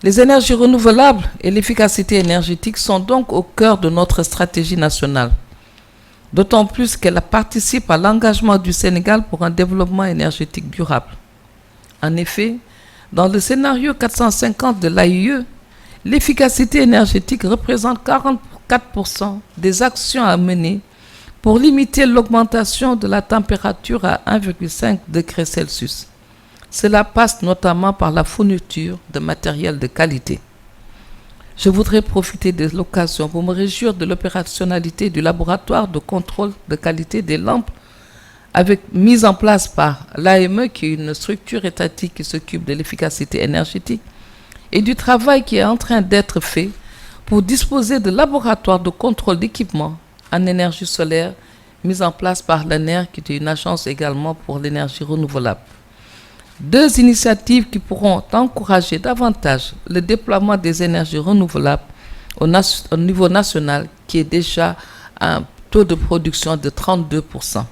Les énergies renouvelables et l'efficacité énergétique sont donc au cœur de notre stratégie nationale, d'autant plus qu'elle participe à l'engagement du Sénégal pour un développement énergétique durable. En effet, dans le scénario 450 de l'AIE, l'efficacité énergétique représente 44% des actions à mener pour limiter l'augmentation de la température à 1,5 degré Celsius. Cela passe notamment par la fourniture de matériel de qualité. Je voudrais profiter de l'occasion pour me réjouir de l'opérationnalité du laboratoire de contrôle de qualité des lampes mise en place par l'AME, qui est une structure étatique qui s'occupe de l'efficacité énergétique, et du travail qui est en train d'être fait pour disposer de laboratoires de contrôle d'équipements en énergie solaire mis en place par l'ANER, qui est une agence également pour l'énergie renouvelable. Deux initiatives qui pourront encourager davantage le déploiement des énergies renouvelables au niveau national, qui est déjà à un taux de production de 32%.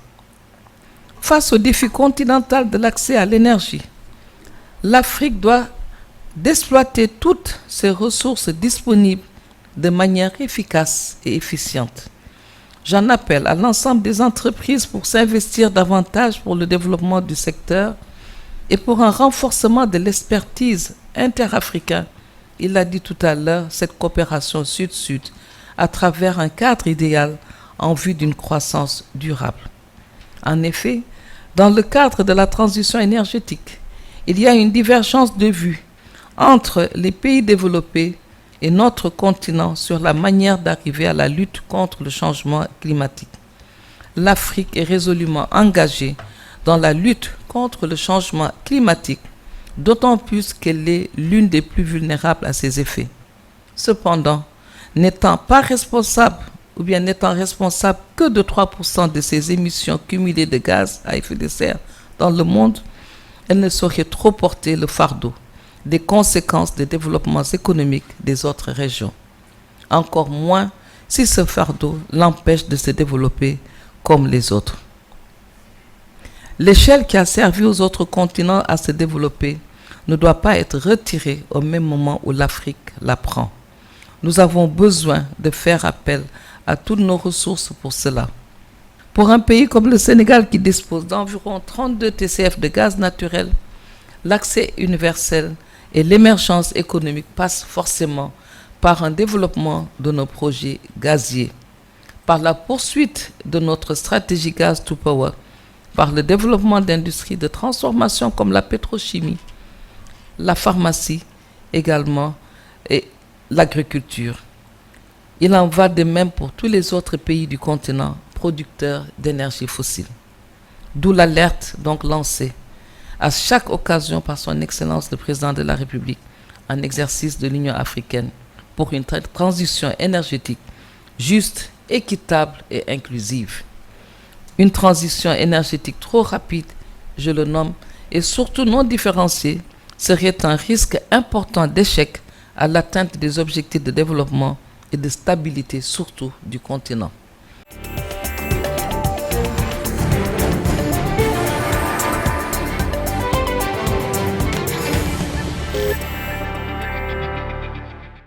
Face au défi continental de l'accès à l'énergie, l'Afrique doit d'exploiter toutes ses ressources disponibles de manière efficace et efficiente. J'en appelle à l'ensemble des entreprises pour s'investir davantage pour le développement du secteur et pour un renforcement de l'expertise interafricaine. Il l'a dit tout à l'heure, cette coopération sud-sud à travers un cadre idéal en vue d'une croissance durable. En effet, dans le cadre de la transition énergétique, il y a une divergence de vues entre les pays développés et notre continent sur la manière d'arriver à la lutte contre le changement climatique. L'Afrique est résolument engagée dans la lutte contre le changement climatique, d'autant plus qu'elle est l'une des plus vulnérables à ses effets. Cependant, n'étant responsable que de 3% de ses émissions cumulées de gaz à effet de serre dans le monde, elle ne saurait trop porter le fardeau des conséquences des développements économiques des autres régions. Encore moins si ce fardeau l'empêche de se développer comme les autres. L'échelle qui a servi aux autres continents à se développer ne doit pas être retirée au même moment où l'Afrique la prend. Nous avons besoin de faire appel à toutes nos ressources pour cela. Pour un pays comme le Sénégal qui dispose d'environ 32 TCF de gaz naturel, l'accès universel et l'émergence économique passent forcément par un développement de nos projets gaziers, par la poursuite de notre stratégie Gas to Power, par le développement d'industries de transformation comme la pétrochimie, la pharmacie également et l'agriculture. Il en va de même pour tous les autres pays du continent producteurs d'énergie fossile. D'où l'alerte donc lancée à chaque occasion par son Excellence le Président de la République en exercice de l'Union africaine pour une transition énergétique juste, équitable et inclusive. Une transition énergétique trop rapide, je le nomme, et surtout non différenciée, serait un risque important d'échec à l'atteinte des objectifs de développement et de stabilité surtout du continent.